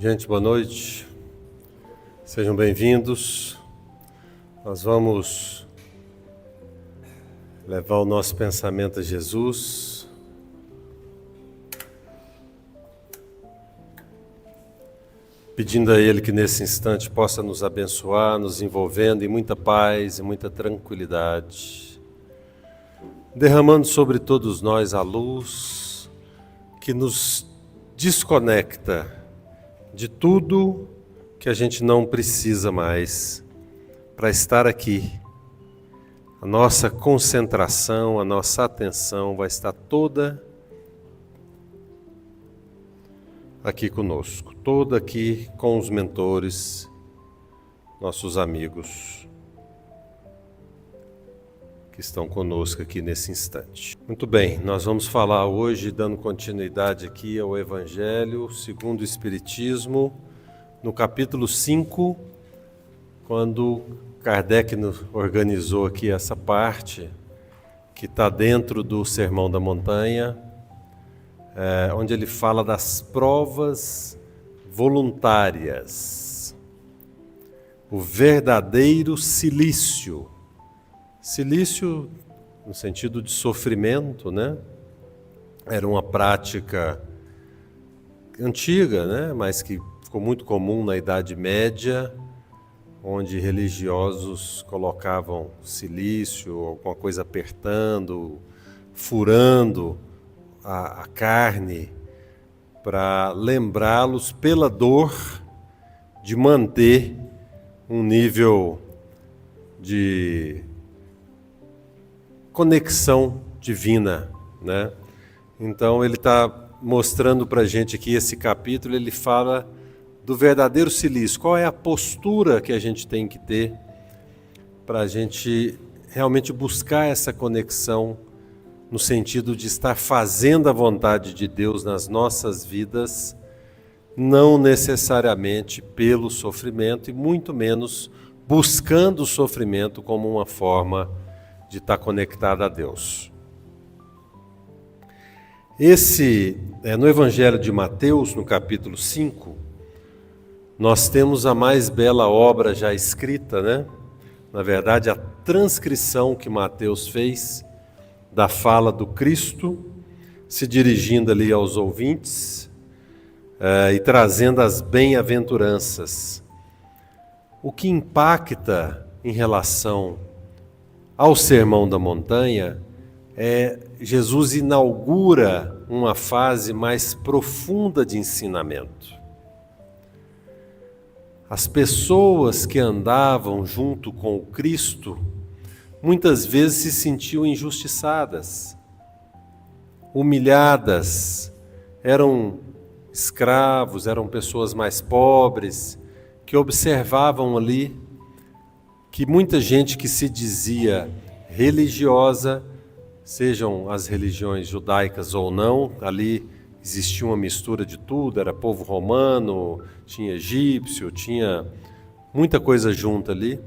Gente, boa noite, sejam bem-vindos. Nós vamos levar o nosso pensamento a Jesus. Pedindo a Ele que nesse instante possa nos abençoar, nos envolvendo em muita paz e muita tranquilidade, derramando sobre todos nós a luz que nos desconecta de tudo que a gente não precisa mais para estar aqui. A nossa concentração, a nossa atenção vai estar toda aqui conosco, toda aqui com os mentores, nossos amigos que estão conosco aqui nesse instante. Muito bem, nós vamos falar hoje, dando continuidade aqui ao Evangelho segundo o Espiritismo, no capítulo 5, quando Kardec organizou aqui essa parte, que está dentro do Sermão da Montanha, onde ele fala das provas voluntárias, o verdadeiro cilício. Cilício, no sentido de sofrimento, né? Era uma prática antiga, né? Mas que ficou muito comum na Idade Média, onde religiosos colocavam cilício, alguma coisa apertando, furando a carne, para lembrá-los pela dor de manter um nível de conexão divina, né? Então ele está mostrando para a gente aqui esse capítulo, ele fala do verdadeiro cilício, qual é a postura que a gente tem que ter para a gente realmente buscar essa conexão no sentido de estar fazendo a vontade de Deus nas nossas vidas, não necessariamente pelo sofrimento e muito menos buscando o sofrimento como uma forma de estar conectado a Deus. No Evangelho de Mateus, no capítulo 5, nós temos a mais bela obra já escrita, né? Na verdade, a transcrição que Mateus fez da fala do Cristo, se dirigindo ali aos ouvintes e trazendo as bem-aventuranças. O que impacta em relação ao Sermão da Montanha, Jesus inaugura uma fase mais profunda de ensinamento. As pessoas que andavam junto com o Cristo, muitas vezes se sentiam injustiçadas, humilhadas, eram escravos, eram pessoas mais pobres, que observavam ali que muita gente que se dizia religiosa, sejam as religiões judaicas ou não, ali existia uma mistura de tudo, era povo romano, tinha egípcio, tinha muita coisa junta ali.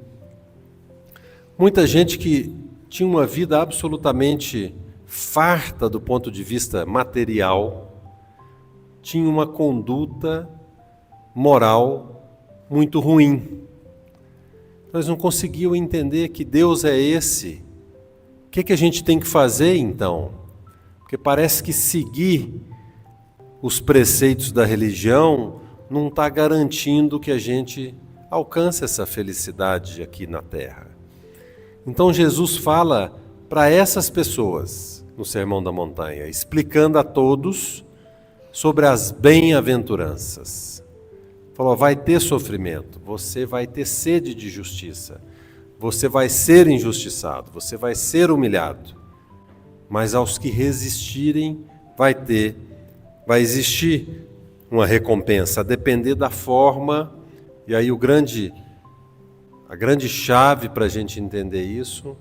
Muita gente que tinha uma vida absolutamente farta do ponto de vista material, tinha uma conduta moral muito ruim. Eles não conseguiam entender que Deus é esse. O que a gente tem que fazer então? Porque parece que seguir os preceitos da religião não está garantindo que a gente alcance essa felicidade aqui na Terra. Então Jesus fala para essas pessoas no Sermão da Montanha, explicando a todos sobre as bem-aventuranças. Falou, vai ter sofrimento, você vai ter sede de justiça, você vai ser injustiçado, você vai ser humilhado, mas aos que resistirem vai existir uma recompensa, a depender da forma, e aí a grande chave para a gente entender isso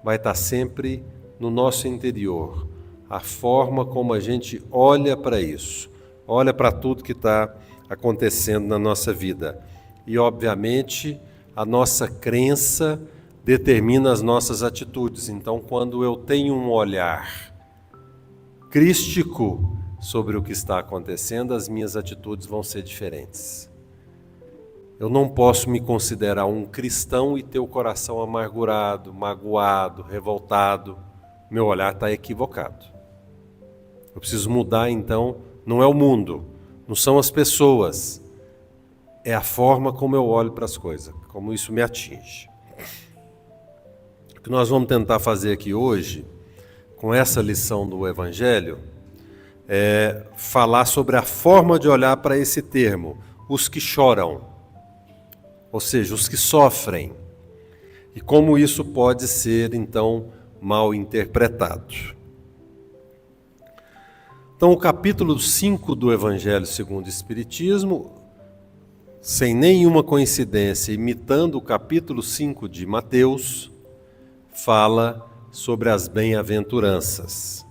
vai estar sempre no nosso interior, a forma como a gente olha para isso, olha para tudo que está acontecendo na nossa vida. E, obviamente, a nossa crença determina as nossas atitudes. Então, quando eu tenho um olhar crístico, sobre o que está acontecendo, as minhas atitudes vão ser diferentes. Eu não posso me considerar um cristão e ter o coração amargurado, magoado, revoltado. Meu olhar está equivocado. Eu preciso mudar, então, não é o mundo, não são as pessoas, é a forma como eu olho para as coisas, como isso me atinge. O que nós vamos tentar fazer aqui hoje, com essa lição do Evangelho, é falar sobre a forma de olhar para esse termo, os que choram, ou seja, os que sofrem, e como isso pode ser, então, mal interpretado. Então, o capítulo 5 do Evangelho segundo o Espiritismo, sem nenhuma coincidência, imitando o capítulo 5 de Mateus, fala sobre as bem-aventuranças,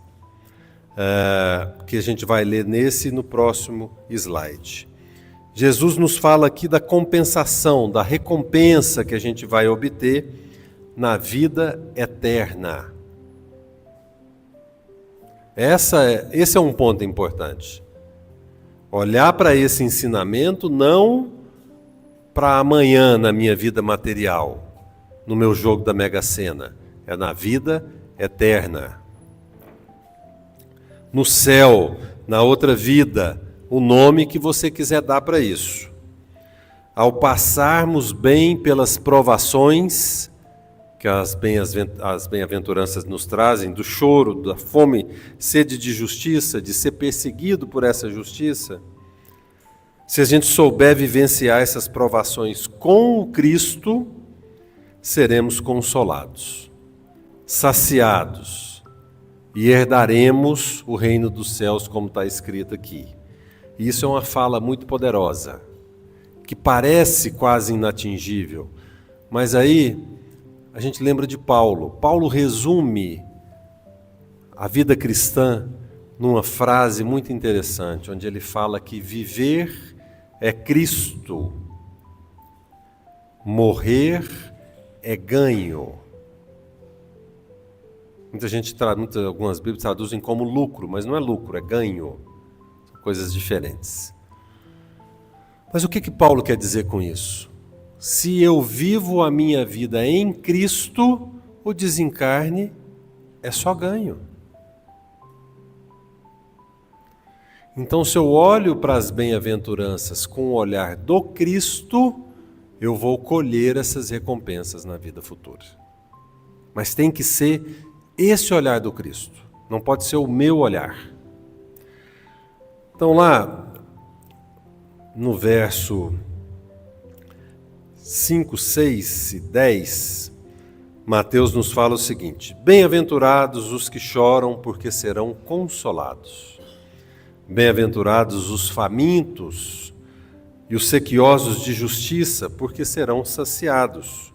que a gente vai ler nesse e no próximo slide. Jesus nos fala aqui da compensação, da recompensa que a gente vai obter na vida eterna. Esse é um ponto importante. Olhar para esse ensinamento não para amanhã na minha vida material, no meu jogo da Mega Sena, é na vida eterna. No céu, na outra vida, o nome que você quiser dar para isso. Ao passarmos bem pelas provações que as bem-aventuranças nos trazem, do choro, da fome, sede de justiça, de ser perseguido por essa justiça, se a gente souber vivenciar essas provações com o Cristo, seremos consolados, saciados, e herdaremos o reino dos céus, como está escrito aqui. E isso é uma fala muito poderosa, que parece quase inatingível, mas aí a gente lembra de Paulo. Paulo resume a vida cristã numa frase muito interessante, onde ele fala que viver é Cristo, morrer é ganho. Algumas Bíblias traduzem como lucro, mas não é lucro, é ganho. São coisas diferentes. Mas o que Paulo quer dizer com isso? Se eu vivo a minha vida em Cristo, o desencarne é só ganho. Então, se eu olho para as bem-aventuranças com o olhar do Cristo, eu vou colher essas recompensas na vida futura. Mas tem que ser esse olhar do Cristo, não pode ser o meu olhar. Então, lá no verso 5, 6 e 10, Mateus nos fala o seguinte: bem-aventurados os que choram, porque serão consolados. Bem-aventurados os famintos e os sequiosos de justiça, porque serão saciados.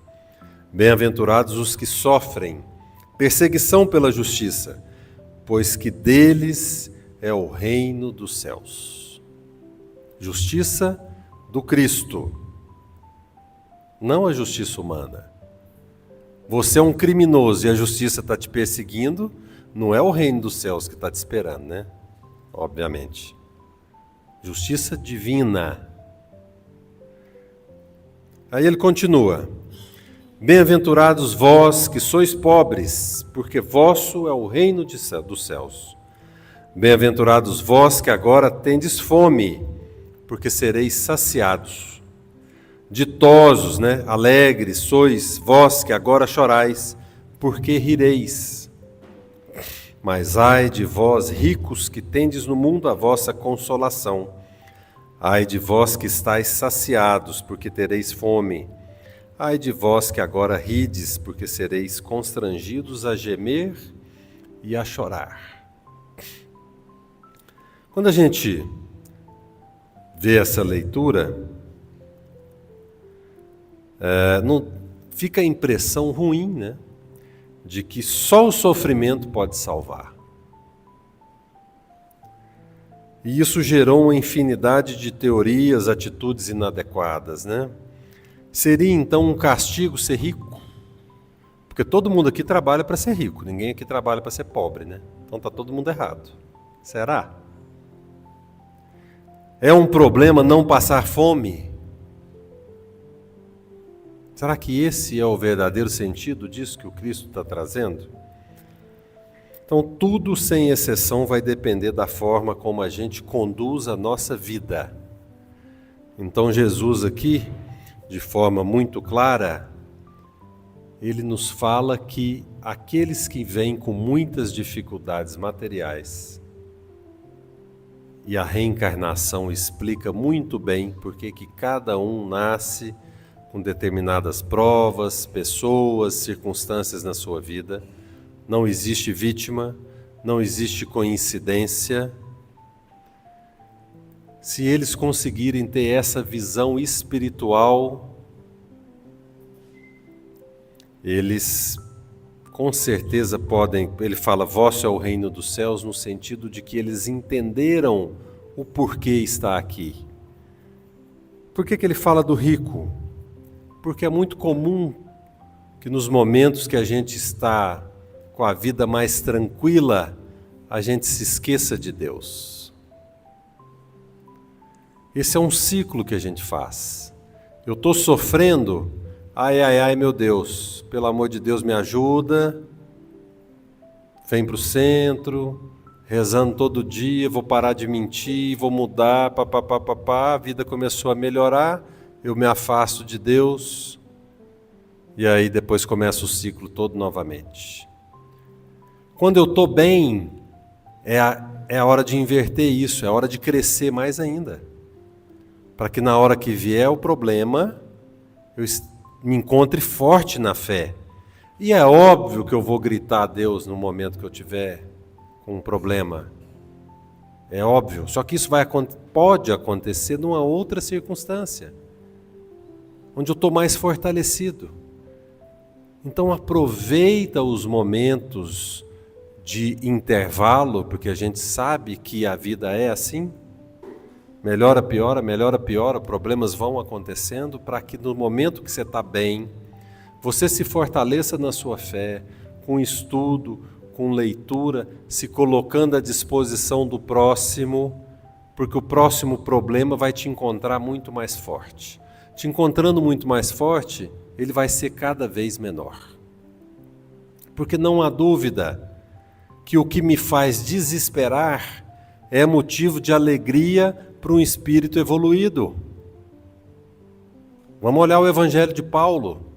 Bem-aventurados os que sofrem perseguição pela justiça, pois que deles é o reino dos céus. Justiça do Cristo, não a justiça humana. Você é um criminoso e a justiça está te perseguindo, não é o reino dos céus que está te esperando, né? Obviamente. Justiça divina. Aí ele continua: bem-aventurados vós que sois pobres, porque vosso é o reino dos céus. Bem-aventurados vós que agora tendes fome, porque sereis saciados. Ditosos, alegres sois vós que agora chorais, porque rireis. Mas ai de vós, ricos, que tendes no mundo a vossa consolação. Ai de vós que estáis saciados, porque tereis fome. Ai de vós que agora rides, porque sereis constrangidos a gemer e a chorar. Quando a gente vê essa leitura, não fica a impressão ruim, de que só o sofrimento pode salvar. E isso gerou uma infinidade de teorias, atitudes inadequadas, Seria então um castigo ser rico? Porque todo mundo aqui trabalha para ser rico, ninguém aqui trabalha para ser pobre, Então está todo mundo errado. Será? É um problema não passar fome? Será que esse é o verdadeiro sentido disso que o Cristo está trazendo? Então, tudo sem exceção vai depender da forma como a gente conduz a nossa vida. Então, Jesus aqui, de forma muito clara, ele nos fala que aqueles que vêm com muitas dificuldades materiais, e a reencarnação explica muito bem porque que cada um nasce com determinadas provas, pessoas, circunstâncias na sua vida. Não existe vítima, não existe coincidência. Se eles conseguirem ter essa visão espiritual, eles com certeza podem, ele fala, vosso é o reino dos céus, no sentido de que eles entenderam o porquê está aqui. Por que ele fala do rico? Porque é muito comum que nos momentos que a gente está com a vida mais tranquila, a gente se esqueça de Deus. Esse é um ciclo que a gente faz. Eu estou sofrendo, ai, meu Deus, pelo amor de Deus me ajuda, vem para o centro, rezando todo dia, vou parar de mentir, vou mudar, a vida começou a melhorar, eu me afasto de Deus, e aí depois começa o ciclo todo novamente. Quando eu estou bem, é a hora de inverter isso, é a hora de crescer mais ainda. Para que na hora que vier o problema, eu me encontre forte na fé. E é óbvio que eu vou gritar a Deus no momento que eu tiver com um problema. É óbvio, só que isso pode acontecer numa outra circunstância, onde eu estou mais fortalecido. Então aproveita os momentos de intervalo, porque a gente sabe que a vida é assim. Melhora, piora, problemas vão acontecendo, para que no momento que você está bem, você se fortaleça na sua fé, com estudo, com leitura, se colocando à disposição do próximo, porque o próximo problema vai te encontrar muito mais forte. Te encontrando muito mais forte, ele vai ser cada vez menor. Porque não há dúvida que o que me faz desesperar é motivo de alegria para um espírito evoluído. Vamos olhar o Evangelho de Paulo.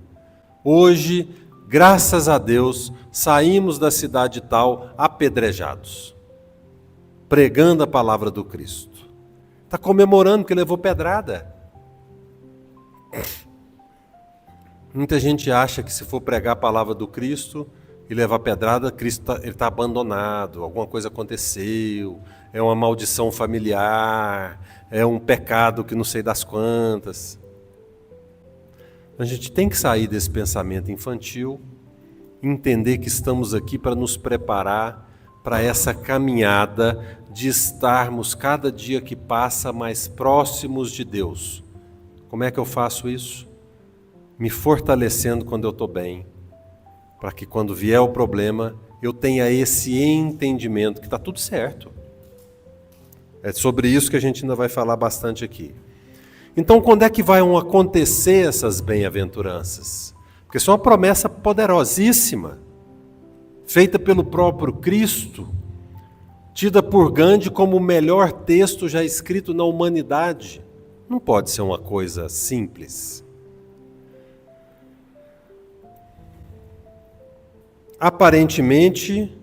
Hoje, graças a Deus, saímos da cidade tal apedrejados, pregando a palavra do Cristo. Está comemorando que levou pedrada. Muita gente acha que se for pregar a palavra do Cristo e levar pedrada, Cristo está abandonado, alguma coisa aconteceu, é uma maldição familiar, é um pecado que não sei das quantas. A gente tem que sair desse pensamento infantil, entender que estamos aqui para nos preparar para essa caminhada de estarmos cada dia que passa mais próximos de Deus. Como é que eu faço isso? Me fortalecendo quando eu estou bem, para que quando vier o problema, eu tenha esse entendimento que está tudo certo. É sobre isso que a gente ainda vai falar bastante aqui. Então, quando é que vão acontecer essas bem-aventuranças? Porque isso é uma promessa poderosíssima, feita pelo próprio Cristo, tida por Gandhi como o melhor texto já escrito na humanidade. Não pode ser uma coisa simples. Aparentemente,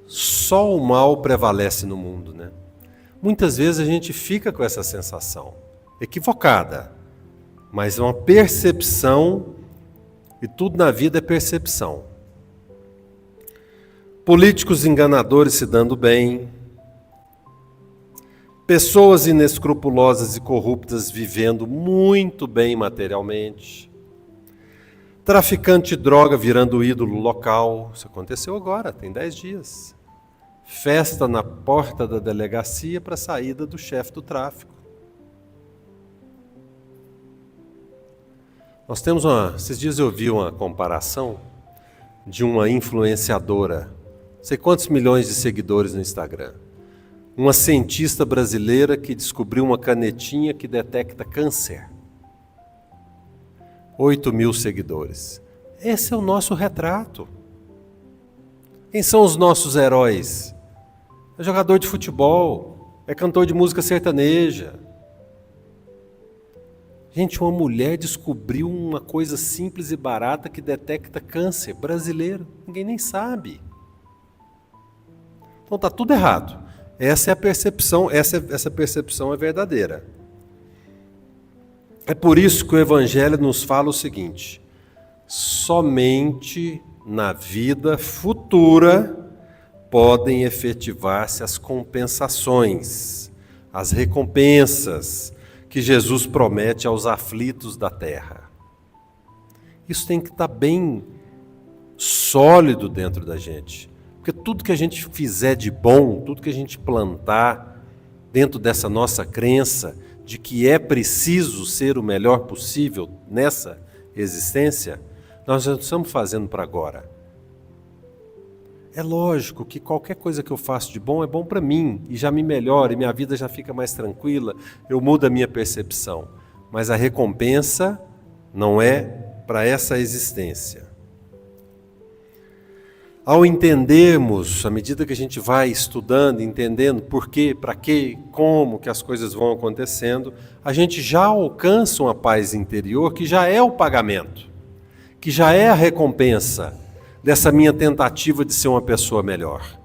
só o mal prevalece no mundo, né? Muitas vezes a gente fica com essa sensação, equivocada, mas é uma percepção, e tudo na vida é percepção. Políticos enganadores se dando bem, pessoas inescrupulosas e corruptas vivendo muito bem materialmente, traficante de droga virando ídolo local. Isso aconteceu agora, tem 10 dias. Festa na porta da delegacia para a saída do chefe do tráfico. Nós temos esses dias eu vi uma comparação de uma influenciadora, não sei quantos milhões de seguidores no Instagram. uma cientista brasileira que descobriu uma canetinha que detecta câncer. 8.000 seguidores. Esse é o nosso retrato. Quem são os nossos heróis? É jogador de futebol, é cantor de música sertaneja. Gente, uma mulher descobriu uma coisa simples e barata que detecta câncer brasileiro. Ninguém nem sabe. Então está tudo errado. Essa é a percepção, essa percepção é verdadeira. É por isso que o Evangelho nos fala o seguinte: somente na vida futura podem efetivar-se as compensações, as recompensas que Jesus promete aos aflitos da terra. Isso tem que estar bem sólido dentro da gente, porque tudo que a gente fizer de bom, tudo que a gente plantar dentro dessa nossa crença de que é preciso ser o melhor possível nessa existência, nós já estamos fazendo para agora. É lógico que qualquer coisa que eu faço de bom é bom para mim, e já me melhora, e minha vida já fica mais tranquila, eu mudo a minha percepção. Mas a recompensa não é para essa existência. Ao entendermos, à medida que a gente vai estudando, entendendo por quê, para quê, como que as coisas vão acontecendo, a gente já alcança uma paz interior que já é o pagamento, que já é a recompensa dessa minha tentativa de ser uma pessoa melhor.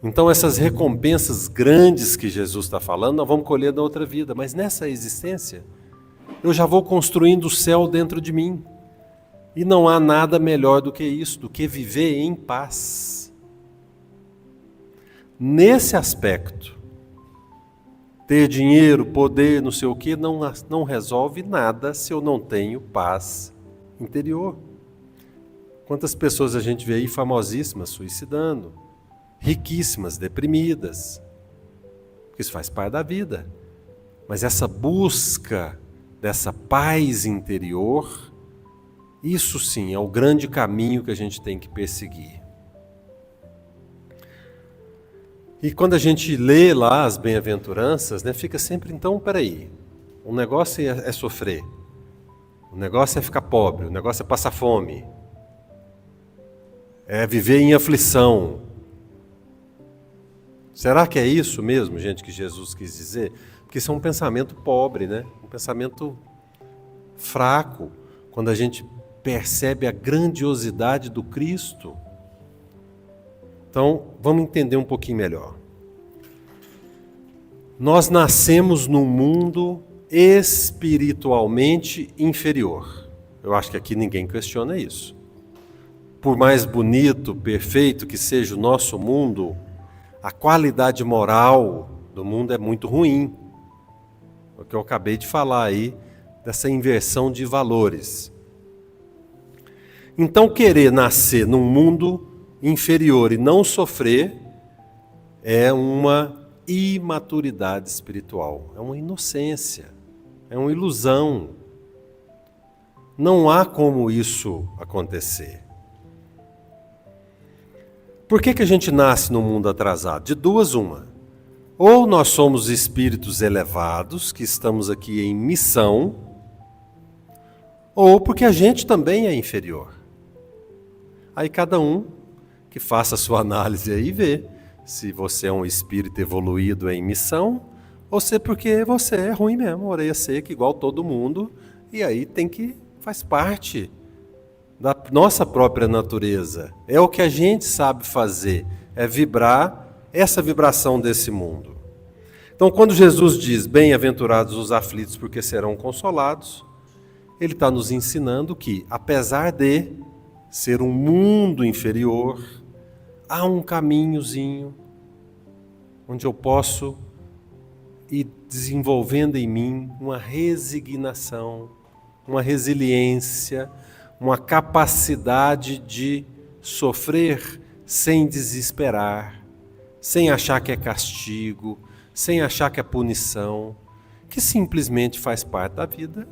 Então essas recompensas grandes que Jesus está falando, nós vamos colher na outra vida, mas nessa existência, eu já vou construindo o céu dentro de mim. E não há nada melhor do que isso, do que viver em paz. Nesse aspecto, ter dinheiro, poder, não sei o quê, não resolve nada se eu não tenho paz interior. Quantas pessoas a gente vê aí famosíssimas suicidando, riquíssimas, deprimidas. Isso faz parte da vida. Mas essa busca dessa paz interior, isso sim é o grande caminho que a gente tem que perseguir. E quando a gente lê lá as bem-aventuranças, né, fica sempre, então, peraí, o negócio é sofrer, o negócio é ficar pobre, o negócio é passar fome, é viver em aflição. Será que é isso mesmo, gente, que Jesus quis dizer? Porque isso é um pensamento pobre, né? Um pensamento fraco, quando a gente percebe a grandiosidade do Cristo. Então, vamos entender um pouquinho melhor. Nós nascemos num mundo espiritualmente inferior. Eu acho que aqui ninguém questiona isso. Por mais bonito, perfeito que seja o nosso mundo, a qualidade moral do mundo é muito ruim. O que eu acabei de falar aí, dessa inversão de valores. Então, querer nascer num mundo inferior e não sofrer é uma imaturidade espiritual, é uma inocência, é uma ilusão. Não há como isso acontecer. Por que a gente nasce num mundo atrasado? De duas, uma. Ou nós somos espíritos elevados, que estamos aqui em missão, ou porque a gente também é inferior. Aí cada um que faça a sua análise aí e vê se você é um espírito evoluído em missão ou se é porque você é ruim mesmo, orelha seca, igual todo mundo, e aí faz parte da nossa própria natureza. É o que a gente sabe fazer, é vibrar essa vibração desse mundo. Então, quando Jesus diz, bem-aventurados os aflitos porque serão consolados, ele está nos ensinando que, apesar de ser um mundo inferior, há um caminhozinho onde eu posso ir desenvolvendo em mim uma resignação, uma resiliência, uma capacidade de sofrer sem desesperar, sem achar que é castigo, sem achar que é punição, que simplesmente faz parte da vida.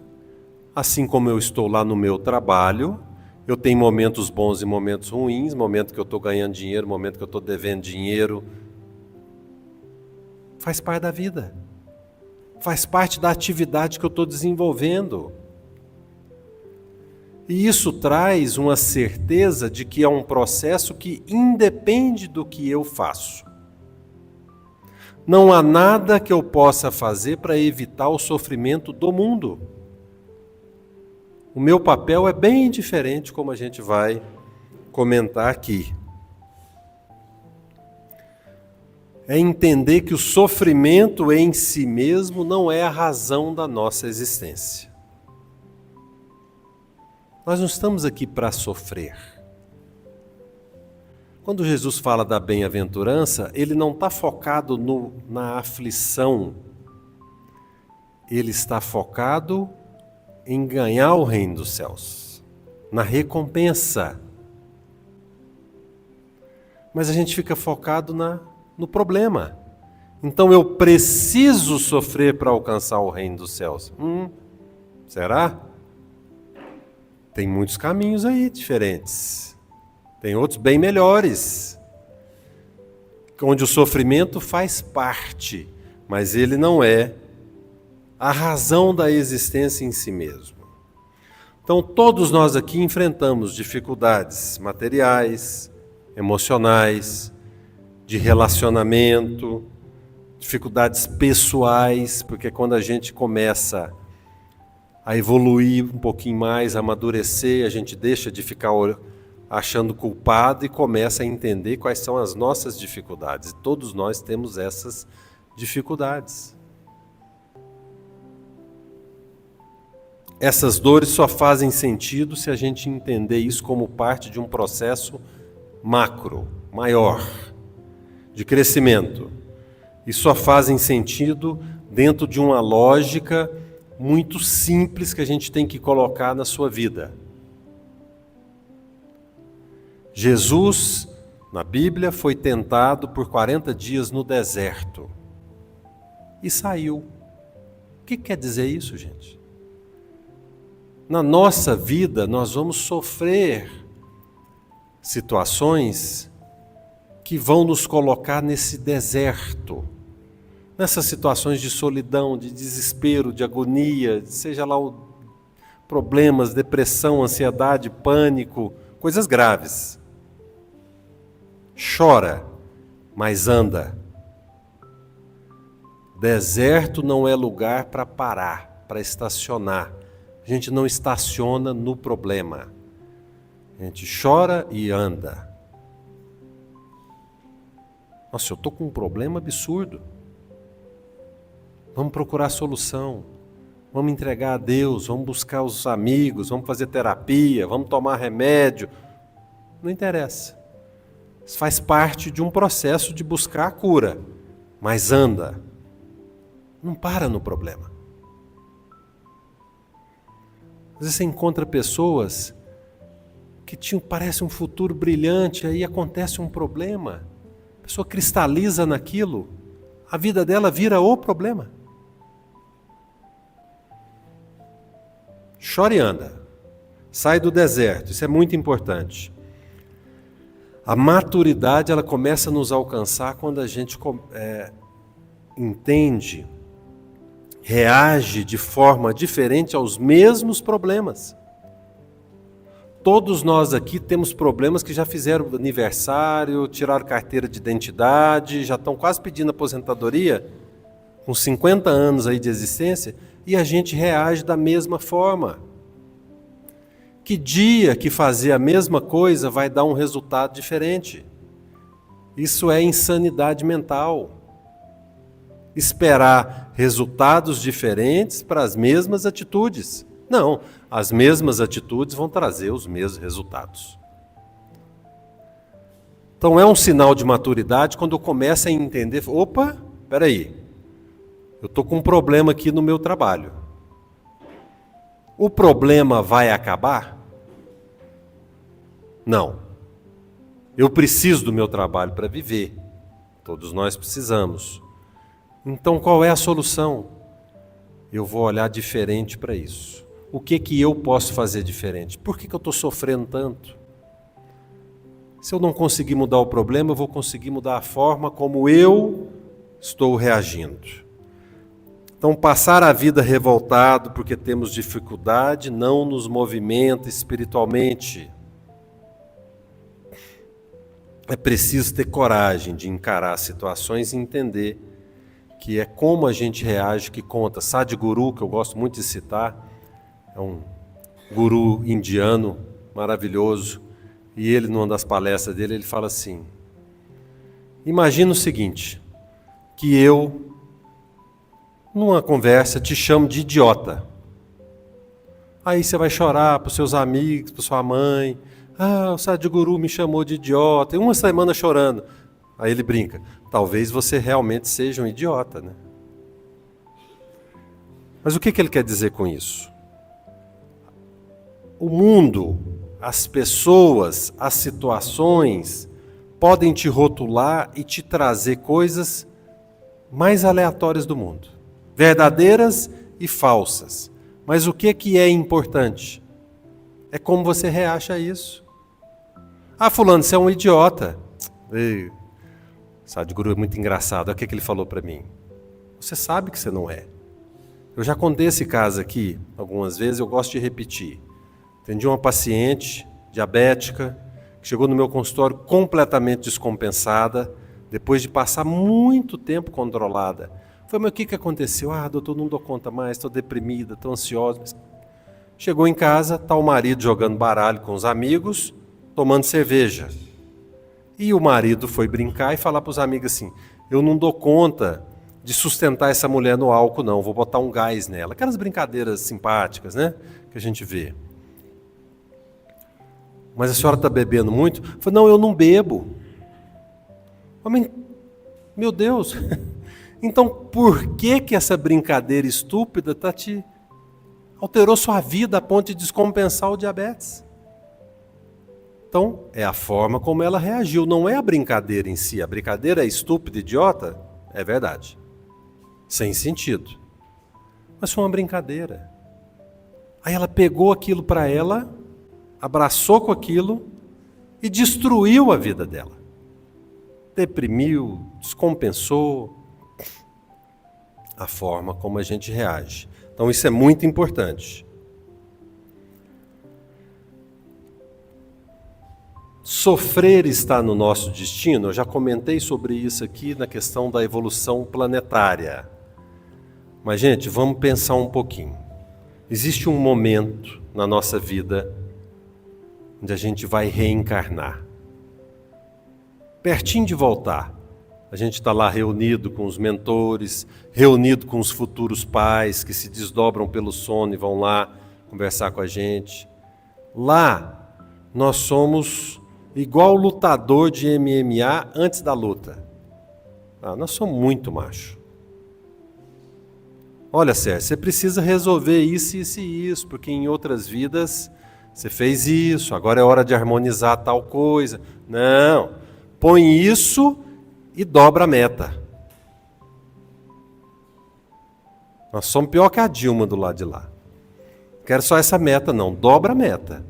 Assim como eu estou lá no meu trabalho, Eu tenho momentos bons e momentos ruins, momento que eu estou ganhando dinheiro, momento que eu estou devendo dinheiro. Faz parte da vida. Faz parte da atividade que eu estou desenvolvendo. E isso traz uma certeza de que é um processo que independe do que eu faço. Não há nada que eu possa fazer para evitar o sofrimento do mundo. O meu papel é bem diferente, como a gente vai comentar aqui. É entender que o sofrimento em si mesmo não é a razão da nossa existência. Nós não estamos aqui para sofrer. Quando Jesus fala da bem-aventurança, ele não está focado na aflição. Ele está focado em ganhar o reino dos céus, na recompensa. Mas a gente fica focado no problema. Então eu preciso sofrer para alcançar o reino dos céus. Será? Tem muitos caminhos aí diferentes. Tem outros bem melhores, onde o sofrimento faz parte, mas ele não é a razão da existência em si mesmo. Então todos nós aqui enfrentamos dificuldades materiais, emocionais, de relacionamento, dificuldades pessoais, porque quando a gente começa a evoluir um pouquinho mais, a amadurecer, a gente deixa de ficar achando culpado e começa a entender quais são as nossas dificuldades. E todos nós temos essas dificuldades. Essas dores só fazem sentido se a gente entender isso como parte de um processo macro, maior, de crescimento. E só fazem sentido dentro de uma lógica muito simples que a gente tem que colocar na sua vida. Jesus, na Bíblia, foi tentado por 40 dias no deserto e saiu. O que quer dizer isso, gente? Na nossa vida, nós vamos sofrer situações que vão nos colocar nesse deserto, nessas situações de solidão, de desespero, de agonia, seja lá problemas, depressão, ansiedade, pânico, coisas graves. Chora, mas anda. Deserto não é lugar para parar, para estacionar. A gente não estaciona no problema. A gente chora e anda. Nossa, eu estou com um problema absurdo. Vamos procurar solução. Vamos entregar a Deus, vamos buscar os amigos, vamos fazer terapia, vamos tomar remédio. Não interessa. Isso faz parte de um processo de buscar a cura. Mas anda. Não para no problema. Às vezes você encontra pessoas que parece um futuro brilhante, aí acontece um problema. A pessoa cristaliza naquilo, a vida dela vira o problema. Chora e anda. Sai do deserto, isso é muito importante. A maturidade ela começa a nos alcançar quando a gente entende, reage de forma diferente aos mesmos problemas. Todos nós aqui temos problemas que já fizeram aniversário, tiraram carteira de identidade, já estão quase pedindo aposentadoria, com 50 anos aí de existência, e a gente reage da mesma forma. Que dia que fazer a mesma coisa vai dar um resultado diferente? Isso é insanidade mental. Esperar resultados diferentes para as mesmas atitudes. Não, as mesmas atitudes vão trazer os mesmos resultados. Então é um sinal de maturidade quando começa a entender, opa, peraí, eu estou com um problema aqui no meu trabalho. O problema vai acabar? Não. Eu preciso do meu trabalho para viver. Todos nós precisamos. Então qual é a solução? Eu vou olhar diferente para isso. o que eu posso fazer diferente? Por que eu estou sofrendo tanto? Se eu não conseguir mudar o problema, eu vou conseguir mudar a forma como eu estou reagindo. Então, passar a vida revoltado porque temos dificuldade não nos movimenta espiritualmente. É preciso ter coragem de encarar situações e entender que é como a gente reage que conta. Sadhguru, que eu gosto muito de citar, é um guru indiano maravilhoso, e ele, numa das palestras dele, ele fala assim: imagina o seguinte, que eu, numa conversa, te chamo de idiota. Aí você vai chorar para os seus amigos, para sua mãe: o Sadhguru me chamou de idiota, e uma semana chorando. Aí ele brinca: talvez você realmente seja um idiota, né? Mas o que ele quer dizer com isso? O mundo, as pessoas, as situações podem te rotular e te trazer coisas mais aleatórias do mundo, verdadeiras e falsas. Mas o que é importante? É como você reacha a isso. Fulano, você é um idiota. Ei, Sadhguru é muito engraçado. Olha o que ele falou para mim. Você sabe que você não é. Eu já contei esse caso aqui algumas vezes, eu gosto de repetir. Atendi uma paciente diabética que chegou no meu consultório completamente descompensada, depois de passar muito tempo controlada. Falei: mas o que aconteceu? Doutor, não dou conta mais, estou deprimida, estou ansiosa. Chegou em casa, está o marido jogando baralho com os amigos, tomando cerveja. E o marido foi brincar e falar para os amigos assim: eu não dou conta de sustentar essa mulher no álcool não, vou botar um gás nela. Aquelas brincadeiras simpáticas, né, que a gente vê. Mas a senhora está bebendo muito? Eu falei: não, eu não bebo. Mas, meu Deus, então por que essa brincadeira estúpida alterou sua vida a ponto de descompensar o diabetes? Então, é a forma como ela reagiu, não é a brincadeira em si. A brincadeira é estúpida, idiota? É verdade. Sem sentido. Mas foi uma brincadeira. Aí ela pegou aquilo para ela, abraçou com aquilo e destruiu a vida dela. Deprimiu, descompensou. A forma como a gente reage. Então isso é muito importante. Sofrer está no nosso destino. Eu já comentei sobre isso aqui na questão da evolução planetária. Mas, gente, vamos pensar um pouquinho. Existe um momento na nossa vida onde a gente vai reencarnar. Pertinho de voltar. A gente está lá reunido com os mentores, reunido com os futuros pais que se desdobram pelo sono e vão lá conversar com a gente. Lá, nós somos igual lutador de MMA antes da luta. Nós somos muito macho. Olha, Sérgio, você precisa resolver isso, isso e isso, porque em outras vidas você fez isso, agora é hora de harmonizar tal coisa. Não, põe isso e dobra a meta. Nós somos pior que a Dilma do lado de lá. Não quero só essa meta não, dobra a meta.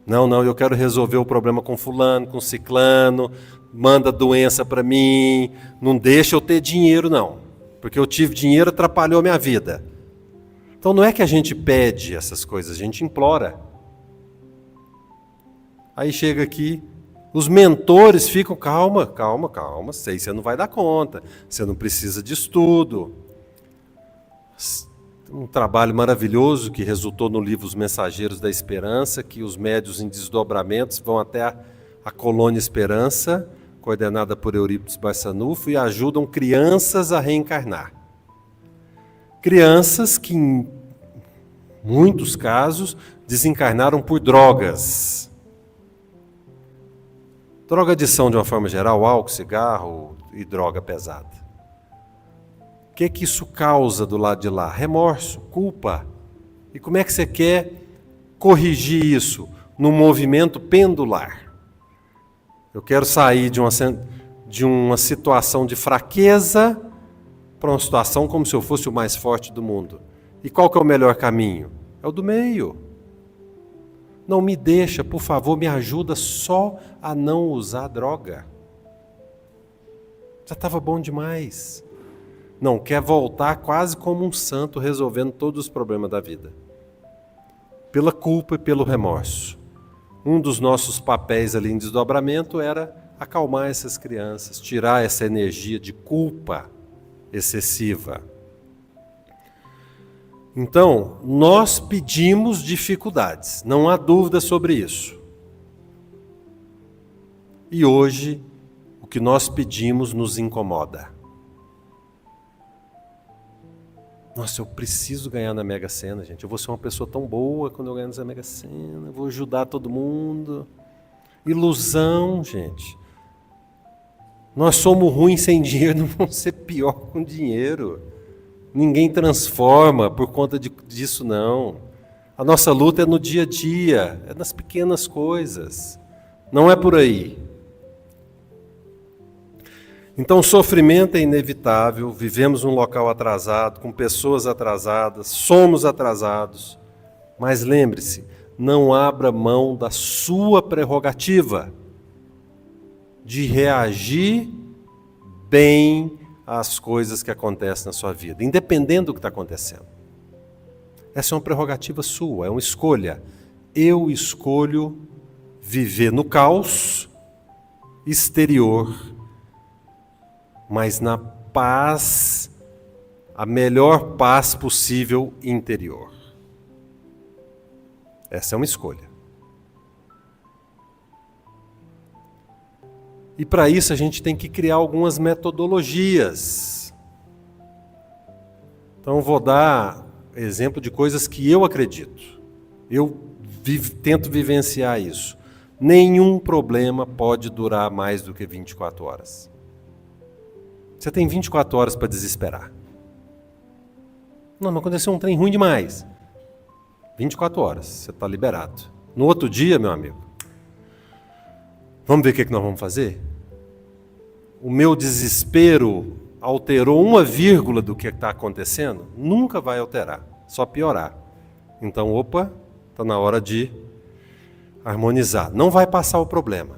Não, eu quero resolver o problema com fulano, com ciclano, manda doença para mim, não deixa eu ter dinheiro não, porque eu tive dinheiro, atrapalhou minha vida. Então não é que a gente pede essas coisas, a gente implora. Aí chega aqui, os mentores ficam: calma, sei, você não vai dar conta, você não precisa de estudo. Um trabalho maravilhoso que resultou no livro Os Mensageiros da Esperança, que os médiuns em desdobramentos vão até a Colônia Esperança, coordenada por Eurípides Barçanufo, e ajudam crianças a reencarnar. Crianças que, em muitos casos, desencarnaram por drogas. Drogadição, de uma forma geral, álcool, cigarro e droga pesada. O que isso causa do lado de lá? Remorso, culpa. E como é que você quer corrigir isso? No movimento pendular. Eu quero sair de uma situação de fraqueza para uma situação como se eu fosse o mais forte do mundo. E qual que é o melhor caminho? É o do meio. Não me deixa, por favor, me ajuda só a não usar droga. Já estava bom demais. Não, quer voltar quase como um santo resolvendo todos os problemas da vida. Pela culpa e pelo remorso. Um dos nossos papéis ali em desdobramento era acalmar essas crianças, tirar essa energia de culpa excessiva. Então, nós pedimos dificuldades, não há dúvida sobre isso. E hoje, o que nós pedimos nos incomoda. Nossa, eu preciso ganhar na Mega Sena, gente. Eu vou ser uma pessoa tão boa quando eu ganhar na Mega Sena. Eu vou ajudar todo mundo. Ilusão, gente. Nós somos ruins sem dinheiro, não vamos ser pior com dinheiro. Ninguém transforma por conta disso, não. A nossa luta é no dia a dia, é nas pequenas coisas. Não é por aí. Então, o sofrimento é inevitável, vivemos num local atrasado, com pessoas atrasadas, somos atrasados. Mas lembre-se, não abra mão da sua prerrogativa de reagir bem às coisas que acontecem na sua vida, independente do que está acontecendo. Essa é uma prerrogativa sua, é uma escolha. Eu escolho viver no caos exterior, mas na paz, a melhor paz possível interior. Essa é uma escolha. E para isso a gente tem que criar algumas metodologias. Então vou dar exemplo de coisas que eu acredito. Eu tento vivenciar isso. Nenhum problema pode durar mais do que 24 horas. Você tem 24 horas para desesperar. Não aconteceu um trem ruim demais. 24 horas, você está liberado. No outro dia, meu amigo, vamos ver o que nós vamos fazer? O meu desespero alterou uma vírgula do que está acontecendo? Nunca vai alterar, só piorar. Então, está na hora de harmonizar. Não vai passar o problema,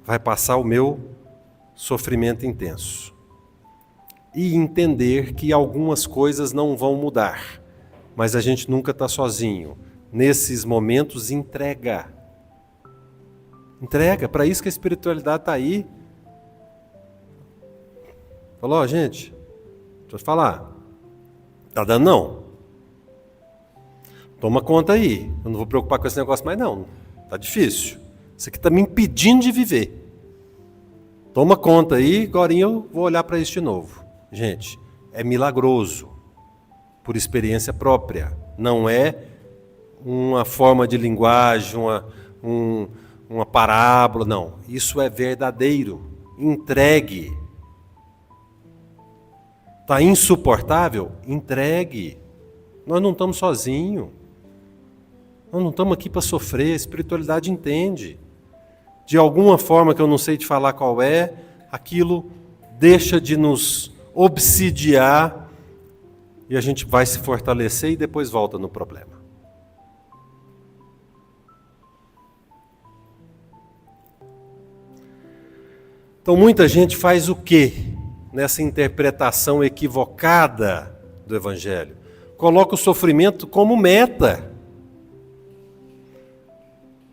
vai passar o meu sofrimento intenso. E entender que algumas coisas não vão mudar, mas a gente nunca está sozinho. Nesses momentos, entrega. Entrega, para isso que a espiritualidade está aí. Falou, gente, deixa eu te falar. Tá dando não. Toma conta aí. Eu não vou preocupar com esse negócio mais não. Tá difícil. Isso aqui está me impedindo de viver. Toma conta aí, agora eu vou olhar para isso de novo. Gente, é milagroso, por experiência própria. Não é uma forma de linguagem, uma parábola, não. Isso é verdadeiro. Entregue. Está insuportável? Entregue. Nós não estamos sozinhos. Nós não estamos aqui para sofrer. A espiritualidade entende. De alguma forma que eu não sei te falar qual é, aquilo deixa de nos obsidiar e a gente vai se fortalecer e depois volta no problema. Então muita gente faz o quê nessa interpretação equivocada do Evangelho? Coloca o sofrimento como meta.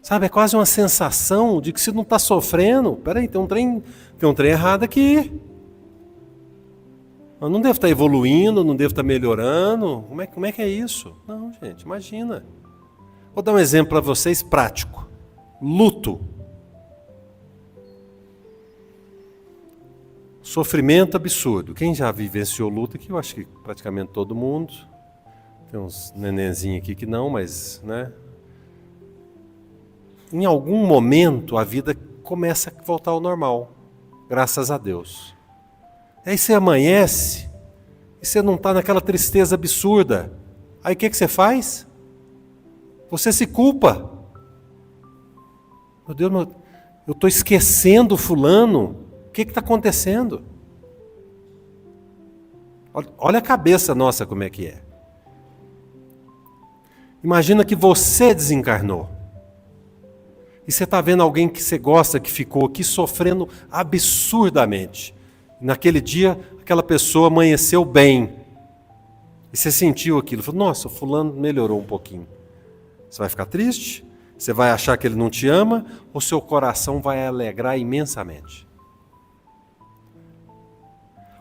Sabe, é quase uma sensação de que se não está sofrendo, peraí, tem um trem errado aqui. Eu não devo estar evoluindo, não devo estar melhorando. Como é que é isso? Não, gente, imagina. Vou dar um exemplo para vocês prático. Luto. Sofrimento absurdo. Quem já vivenciou luto aqui, eu acho que praticamente todo mundo. Tem uns nenenzinhos aqui que não, mas, né? Em algum momento a vida começa a voltar ao normal. Graças a Deus. Aí você amanhece e você não está naquela tristeza absurda. Aí o que você faz? Você se culpa. Meu Deus, eu estou esquecendo fulano. O que está acontecendo? Olha a cabeça nossa como é que é. Imagina que você desencarnou. E você está vendo alguém que você gosta, que ficou aqui sofrendo absurdamente. Naquele dia, aquela pessoa amanheceu bem. E você sentiu aquilo. Falou, nossa, o fulano melhorou um pouquinho. Você vai ficar triste? Você vai achar que ele não te ama? Ou seu coração vai alegrar imensamente?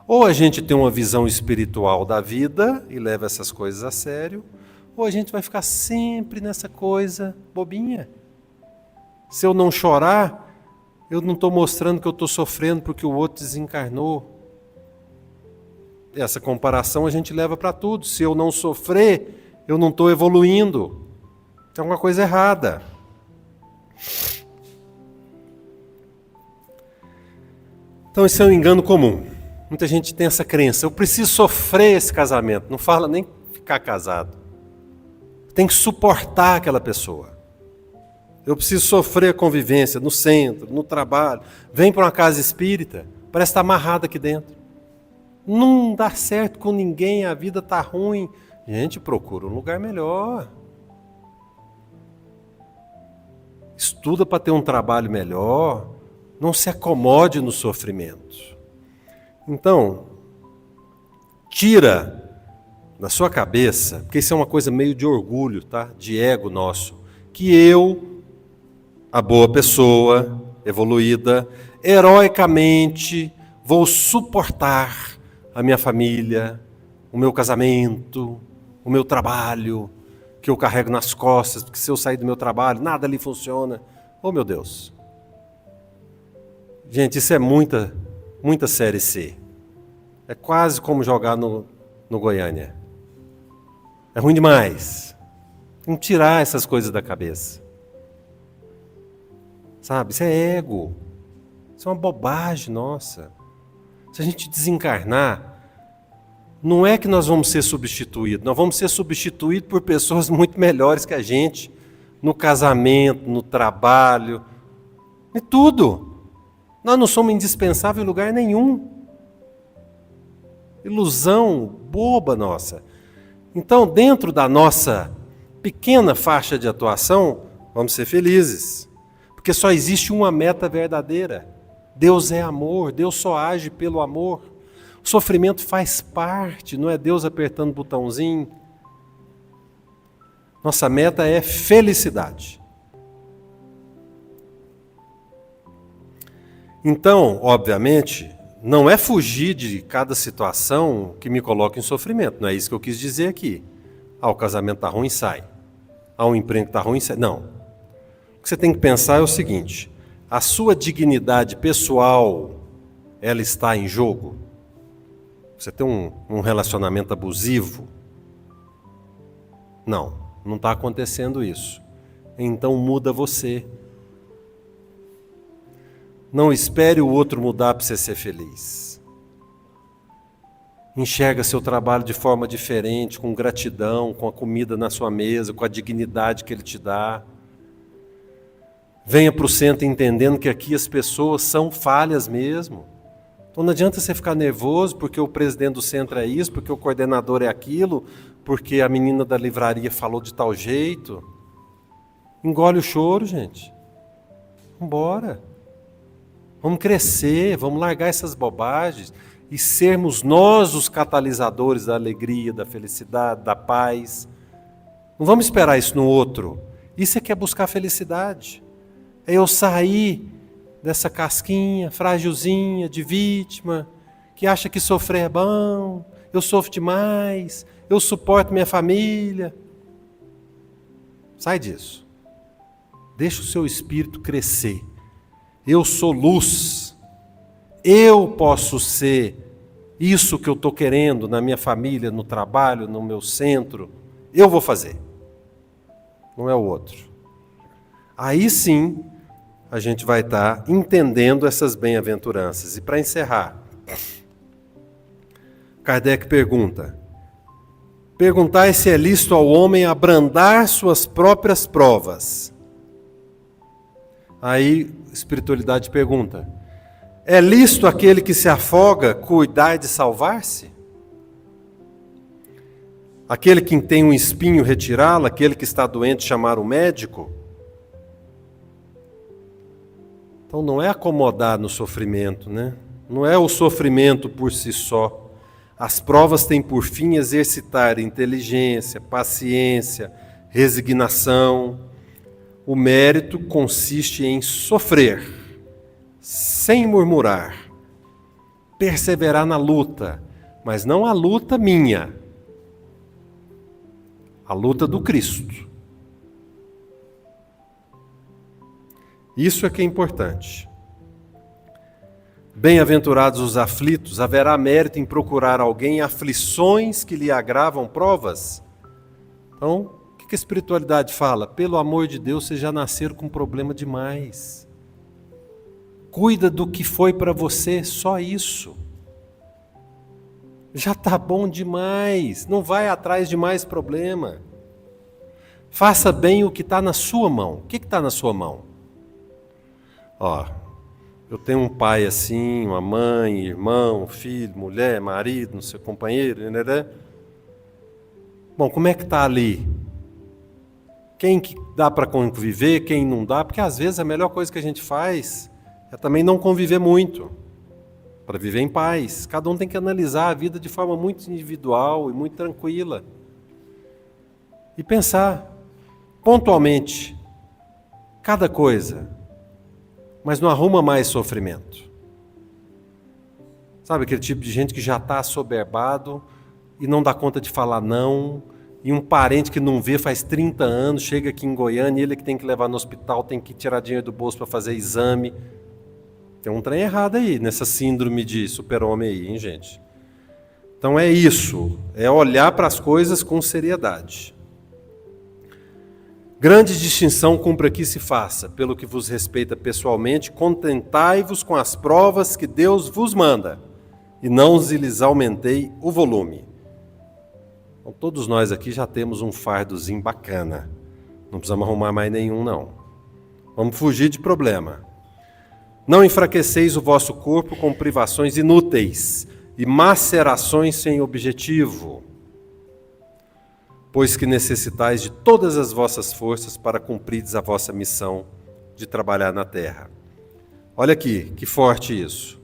Ou a gente tem uma visão espiritual da vida e leva essas coisas a sério, ou a gente vai ficar sempre nessa coisa bobinha. Se eu não chorar, eu não estou mostrando que eu estou sofrendo porque o outro desencarnou. Essa comparação a gente leva para tudo. Se eu não sofrer, eu não estou evoluindo. Tem alguma coisa errada. Então esse é um engano comum. Muita gente tem essa crença. Eu preciso sofrer esse casamento. Não fala nem ficar casado. Tem que suportar aquela pessoa. Eu preciso sofrer a convivência no centro, no trabalho. Vem para uma casa espírita, parece estar amarrado aqui dentro. Não dá certo com ninguém, a vida está ruim. Gente, procura um lugar melhor. Estuda para ter um trabalho melhor. Não se acomode no sofrimento. Então, tira da sua cabeça, porque isso é uma coisa meio de orgulho, tá? De ego nosso, que eu, a boa pessoa, evoluída, heroicamente vou suportar a minha família, o meu casamento, o meu trabalho, que eu carrego nas costas, porque se eu sair do meu trabalho, nada ali funciona. Oh, meu Deus. Gente, isso é muita série C. É quase como jogar no Goiânia. É ruim demais. Tem que tirar essas coisas da cabeça. Sabe, isso é ego. Isso é uma bobagem nossa. Se a gente desencarnar, não é que nós vamos ser substituídos. Nós vamos ser substituídos por pessoas muito melhores que a gente. No casamento, no trabalho, em tudo. Nós não somos indispensáveis em lugar nenhum. Ilusão boba nossa. Então, dentro da nossa pequena faixa de atuação, vamos ser felizes. Porque só existe uma meta verdadeira. Deus é amor, Deus só age pelo amor. O sofrimento faz parte, não é Deus apertando o botãozinho. Nossa meta é felicidade. Então, obviamente, não é fugir de cada situação que me coloca em sofrimento. Não é isso que eu quis dizer aqui. O casamento está ruim, sai. O emprego está ruim, sai. Não. O que você tem que pensar é o seguinte: a sua dignidade pessoal, ela está em jogo? Você tem um relacionamento abusivo? Não está acontecendo isso. Então muda você. Não espere o outro mudar para você ser feliz. Enxerga seu trabalho de forma diferente, com gratidão, com a comida na sua mesa, com a dignidade que ele te dá. Venha para o centro entendendo que aqui as pessoas são falhas mesmo. Então não adianta você ficar nervoso porque o presidente do centro é isso, porque o coordenador é aquilo, porque a menina da livraria falou de tal jeito. Engole o choro, gente. Vamos embora. Vamos crescer, vamos largar essas bobagens e sermos nós os catalisadores da alegria, da felicidade, da paz. Não vamos esperar isso no outro. Isso é que é buscar felicidade. É eu sair dessa casquinha frágilzinha de vítima, que acha que sofrer é bom, eu sofro demais, eu suporto minha família. Sai disso. Deixa o seu espírito crescer. Eu sou luz. Eu posso ser isso que eu estou querendo na minha família, no trabalho, no meu centro. Eu vou fazer. Não é o outro. Aí sim, a gente vai estar entendendo essas bem-aventuranças. E para encerrar, Kardec pergunta: perguntai se é lícito ao homem abrandar suas próprias provas. Aí, a espiritualidade pergunta: é lícito aquele que se afoga cuidar de salvar-se? Aquele que tem um espinho, retirá-lo. Aquele que está doente, chamar o médico. Então não é acomodar no sofrimento, né? Não é o sofrimento por si só. As provas têm por fim exercitar inteligência, paciência, resignação. O mérito consiste em sofrer, sem murmurar, perseverar na luta, mas não a luta minha, a luta do Cristo. Isso é que é importante. Bem-aventurados os aflitos, haverá mérito em procurar alguém em aflições que lhe agravam provas? Então, o que a espiritualidade fala? Pelo amor de Deus, vocês já nasceram com problema demais. Cuida do que foi para você, só isso. Já está bom demais, não vai atrás de mais problema. Faça bem o que está na sua mão. O que está na sua mão? Ó, eu tenho um pai assim, uma mãe, irmão, filho, mulher, marido, não sei, companheiro, né? Bom, como é que está ali? Quem que dá para conviver, quem não dá? Porque às vezes a melhor coisa que a gente faz é também não conviver muito, para viver em paz. Cada um tem que analisar a vida de forma muito individual e muito tranquila. E pensar pontualmente cada coisa, mas não arruma mais sofrimento. Sabe aquele tipo de gente que já está assoberbado e não dá conta de falar não, e um parente que não vê faz 30 anos, chega aqui em Goiânia, e ele que tem que levar no hospital, tem que tirar dinheiro do bolso para fazer exame. Tem um trem errado aí, nessa síndrome de super-homem aí, hein, gente? Então é isso, é olhar para as coisas com seriedade. Grande distinção cumpre aqui se faça, pelo que vos respeita pessoalmente, contentai-vos com as provas que Deus vos manda, e não lhes aumentei o volume. Então, todos nós aqui já temos um fardozinho bacana, não precisamos arrumar mais nenhum não. Vamos fugir de problema. Não enfraqueceis o vosso corpo com privações inúteis e macerações sem objetivo, pois que necessitais de todas as vossas forças para cumprirdes a vossa missão de trabalhar na terra. Olha aqui, que forte isso.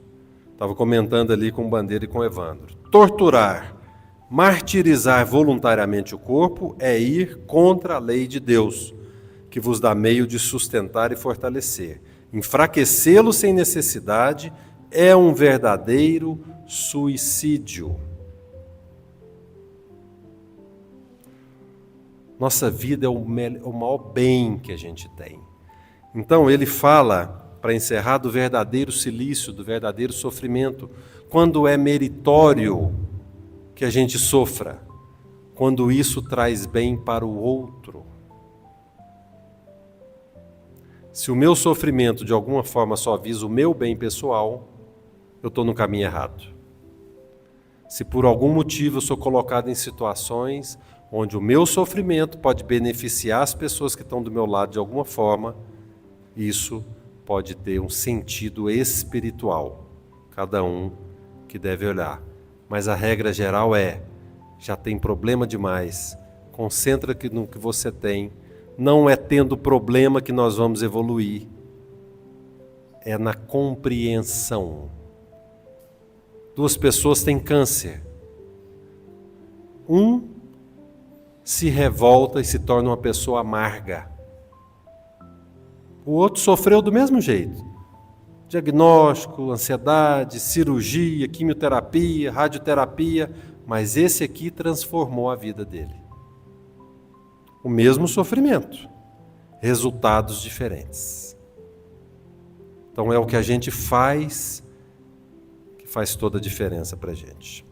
Estava comentando ali com o Bandeira e com o Evandro. Torturar, martirizar voluntariamente o corpo é ir contra a lei de Deus, que vos dá meio de sustentar e fortalecer. Enfraquecê-lo sem necessidade é um verdadeiro suicídio. Nossa vida é o maior bem que a gente tem. Então ele fala, para encerrar, do verdadeiro cilício, do verdadeiro sofrimento. Quando é meritório que a gente sofra, quando isso traz bem para o outro. Se o meu sofrimento de alguma forma só visa o meu bem pessoal, eu estou no caminho errado. Se por algum motivo eu sou colocado em situações onde o meu sofrimento pode beneficiar as pessoas que estão do meu lado de alguma forma, isso pode ter um sentido espiritual. Cada um que deve olhar. Mas a regra geral é, já tem problema demais, concentra no que você tem. Não é tendo problema que nós vamos evoluir, é na compreensão. 2 pessoas têm câncer. Um se revolta e se torna uma pessoa amarga. O outro sofreu do mesmo jeito. Diagnóstico, ansiedade, cirurgia, quimioterapia, radioterapia, mas esse aqui transformou a vida dele. O mesmo sofrimento, resultados diferentes. Então é o que a gente faz que faz toda a diferença para a gente.